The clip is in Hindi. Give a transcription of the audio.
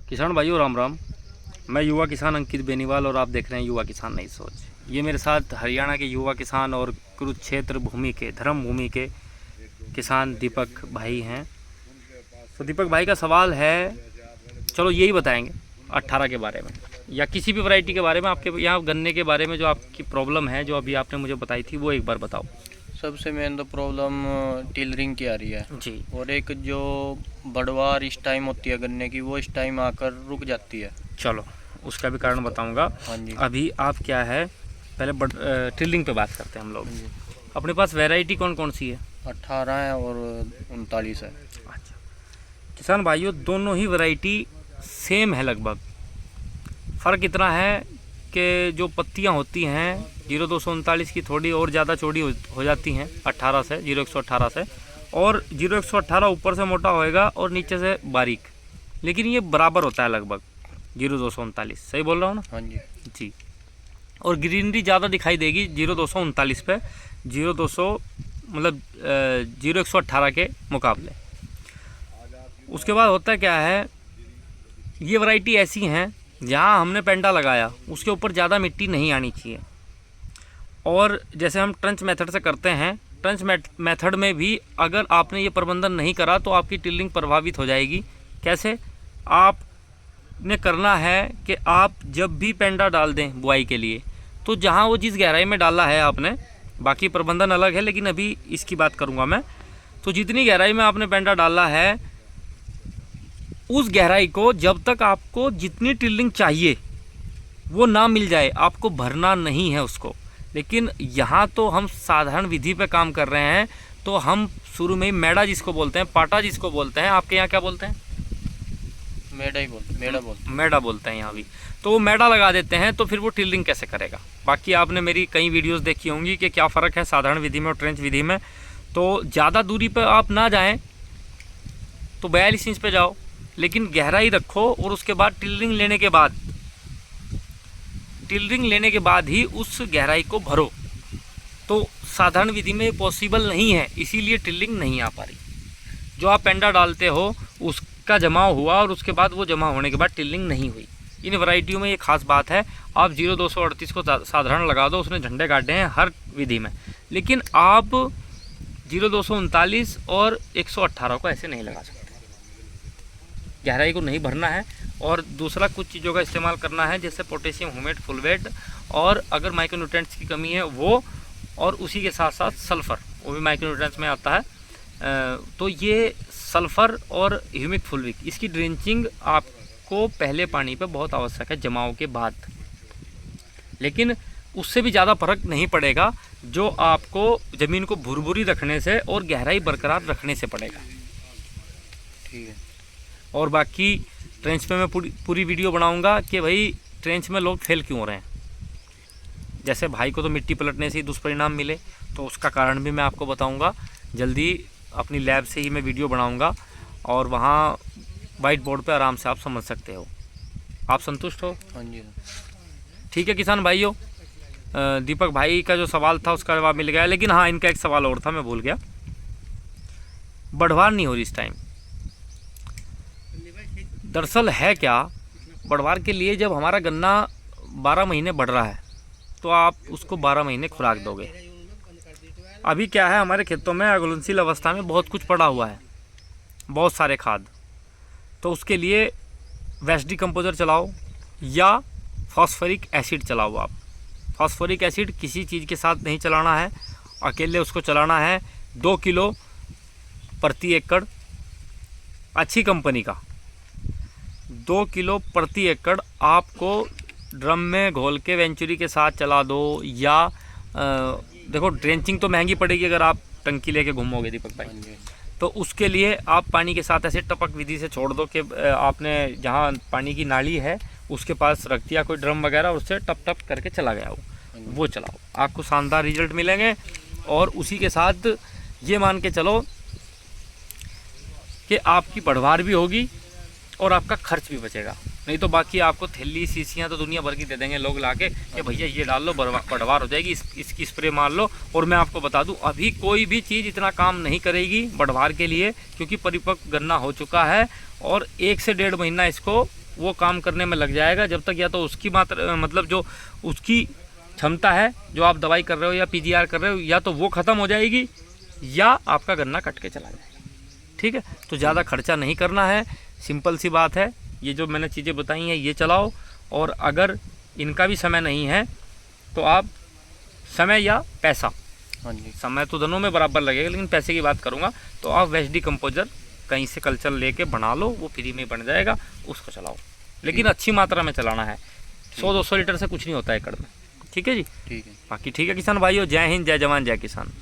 किसान भाइयों राम राम। मैं युवा किसान अंकित बेनीवाल और आप देख रहे हैं युवा किसान नई सोच। ये मेरे साथ हरियाणा के युवा किसान और कुरुक्षेत्र भूमि के धर्म भूमि के किसान दीपक भाई हैं। तो दीपक भाई का सवाल है, चलो यही बताएंगे 18 के बारे में या किसी भी वैरायटी के बारे में, आपके यहाँ गन्ने के बारे में जो आपकी प्रॉब्लम है जो अभी आपने मुझे बताई थी वो एक बार बताओ। सबसे मेन तो प्रॉब्लम टिलरिंग की आ रही है जी। और एक जो बढ़वार इस टाइम होती है गन्ने की, वो इस टाइम आकर रुक जाती है। चलो उसका भी कारण बताऊंगा। हाँ जी। अभी आप क्या है, पहले टिलरिंग पे बात करते हैं हम लोग। अपने पास वैरायटी कौन कौन सी है? 18 है और 39 है। अच्छा किसान भाइयों, दोनों ही वैरायटी सेम है लगभग। फ़र्क इतना है कि जो पत्तियां होती हैं 0239 की थोड़ी और ज़्यादा चौड़ी हो जाती हैं 18 से, 0118 से, और 0118 ऊपर से मोटा होएगा और नीचे से बारीक, लेकिन ये बराबर होता है लगभग 0239। सही बोल रहा हूँ ना? हाँ जी। जी। और ग्रीनरी ज़्यादा दिखाई देगी 0239 पे, 0200 मतलब 0118 के मुकाबले। उसके बाद होता है क्या है, ये वैरायटी ऐसी हैं जहाँ हमने पेंडा लगाया उसके ऊपर ज़्यादा मिट्टी नहीं आनी चाहिए। और जैसे हम ट्रंच मेथड से करते हैं, ट्रंच मेथड में भी अगर आपने ये प्रबंधन नहीं करा तो आपकी टिल्लिंग प्रभावित हो जाएगी। कैसे? आपने करना है कि आप जब भी पेंडा डाल दें बुआई के लिए, तो जहाँ वो जिस गहराई में डाला है आपने, बाकी प्रबंधन अलग है लेकिन अभी इसकी बात करूँगा मैं, तो जितनी गहराई में आपने पेंडा डाला है उस गहराई को जब तक आपको जितनी टिल्लिंग चाहिए वो ना मिल जाए आपको भरना नहीं है उसको। लेकिन यहाँ तो हम साधारण विधि पे काम कर रहे हैं, तो हम शुरू में ही मेड़ा जिसको बोलते हैं, पाटा जिसको बोलते हैं, आपके यहाँ क्या बोलते हैं? मेड़ा बोलते हैं यहाँ भी। तो वो मेड़ा लगा देते हैं, तो फिर वो टिल्लिंग कैसे करेगा? बाकी आपने मेरी कई वीडियोस देखी होंगी कि क्या फ़र्क है साधारण विधि में और ट्रेंच विधि में। तो ज़्यादा दूरी पर आप ना जाएं तो 42 इंच पे जाओ, लेकिन गहराई रखो और उसके बाद टिल्लिंग लेने के बाद ही उस गहराई को भरो। तो साधारण विधि में पॉसिबल नहीं है, इसीलिए टिल्लिंग नहीं आ पा रही। जो आप पेंडा डालते हो उसका जमाव हुआ और उसके बाद वो जमा होने के बाद टिल्लिंग नहीं हुई। इन वैरायटियों में ये खास बात है। आप 0238 को साधारण लगा दो, उसने झंडे काटे हैं हर विधि में, लेकिन आप 0239 और 118 को ऐसे नहीं लगा सकते। गहराई को नहीं भरना है। और दूसरा कुछ चीज़ों का इस्तेमाल करना है, जैसे पोटेशियम ह्यूमेट फुलवेट, और अगर माइक्रोन्यूट्रिएंट्स की कमी है वो, और उसी के साथ साथ सल्फ़र, वो भी माइक्रोन्यूट्रिएंट्स में आता है। तो ये सल्फ़र और ह्यूमिक फुलविक, इसकी ड्रेंचिंग आपको पहले पानी पे बहुत आवश्यक है जमाव के बाद, लेकिन उससे भी ज़्यादा फर्क नहीं पड़ेगा जो आपको ज़मीन को भुरभुरी रखने से और गहराई बरकरार रखने से पड़ेगा। ठीक है। और बाकी ट्रेंच पे मैं पूरी वीडियो बनाऊंगा कि भाई ट्रेंच में लोग फेल क्यों हो रहे हैं। जैसे भाई को तो मिट्टी पलटने से ही दुष्परिणाम मिले, तो उसका कारण भी मैं आपको बताऊंगा। जल्दी अपनी लैब से ही मैं वीडियो बनाऊंगा और वहाँ वाइट बोर्ड पे आराम से आप समझ सकते हो। आप संतुष्ट हो? हाँ जी। ठीक है किसान भाइयों, दीपक भाई का जो सवाल था उसका जवाब मिल गया। लेकिन हाँ, इनका एक सवाल और था, मैं भूल गया। बढ़वार नहीं हो रही इस टाइम। दरअसल है क्या, बढ़वार के लिए जब हमारा गन्ना 12 महीने बढ़ रहा है तो आप उसको 12 महीने खुराक दोगे। अभी क्या है, हमारे खेतों में अघुलनशील अवस्था में बहुत कुछ पड़ा हुआ है, बहुत सारे खाद। तो उसके लिए वेस्ट डिकम्पोजर चलाओ या फॉस्फोरिक एसिड चलाओ। आप फॉस्फोरिक एसिड किसी चीज़ के साथ नहीं चलाना है, अकेले उसको चलाना है। 2 किलो प्रति एकड़, अच्छी कंपनी का 2 किलो प्रति एकड़ आपको ड्रम में घोल के वेंचुरी के साथ चला दो। या देखो, ड्रेंचिंग तो महंगी पड़ेगी अगर आप टंकी लेके घूमोगे दीपक भाई, तो उसके लिए आप पानी के साथ ऐसे टपक विधि से छोड़ दो कि आपने जहाँ पानी की नाली है उसके पास रख दिया कोई ड्रम वगैरह, उससे टप टप करके चला गया वो चलाओ, आपको शानदार रिजल्ट मिलेंगे। और उसी के साथ ये मान के चलो कि आपकी बढ़वार भी होगी और आपका खर्च भी बचेगा। नहीं तो बाकी आपको थैली शीशियाँ तो दुनिया भर की दे देंगे लोग लाके कि भैया ये डाल लो, बढ़वार हो जाएगी, इसकी स्प्रे मार लो। और मैं आपको बता दूं, अभी कोई भी चीज़ इतना काम नहीं करेगी बढ़वार के लिए, क्योंकि परिपक्व गन्ना हो चुका है और 1 से 1.5 महीना इसको वो काम करने में लग जाएगा जब तक या तो उसकी मात्रा मतलब जो उसकी क्षमता है जो आप दवाई कर रहे हो या पीजीआर कर रहे हो या तो वो ख़त्म हो जाएगी या आपका गन्ना कट के चला जाएगा। ठीक है, तो ज़्यादा खर्चा नहीं करना है, सिंपल सी बात है। ये जो मैंने चीज़ें बताई हैं ये चलाओ, और अगर इनका भी समय नहीं है तो आप समय या पैसा, हाँ जी, समय तो दोनों में बराबर लगेगा लेकिन पैसे की बात करूँगा, तो आप वेस्ट डिकम्पोजर कहीं से कल्चर लेके बना लो, वो फ्री में बन जाएगा, उसको चलाओ, लेकिन अच्छी मात्रा में चलाना है। 100-200 लीटर से कुछ नहीं होता एकड़ में। ठीक है जी, ठीक है। बाकी ठीक है किसान भाइयों, जय हिंद, जय जवान, जय किसान।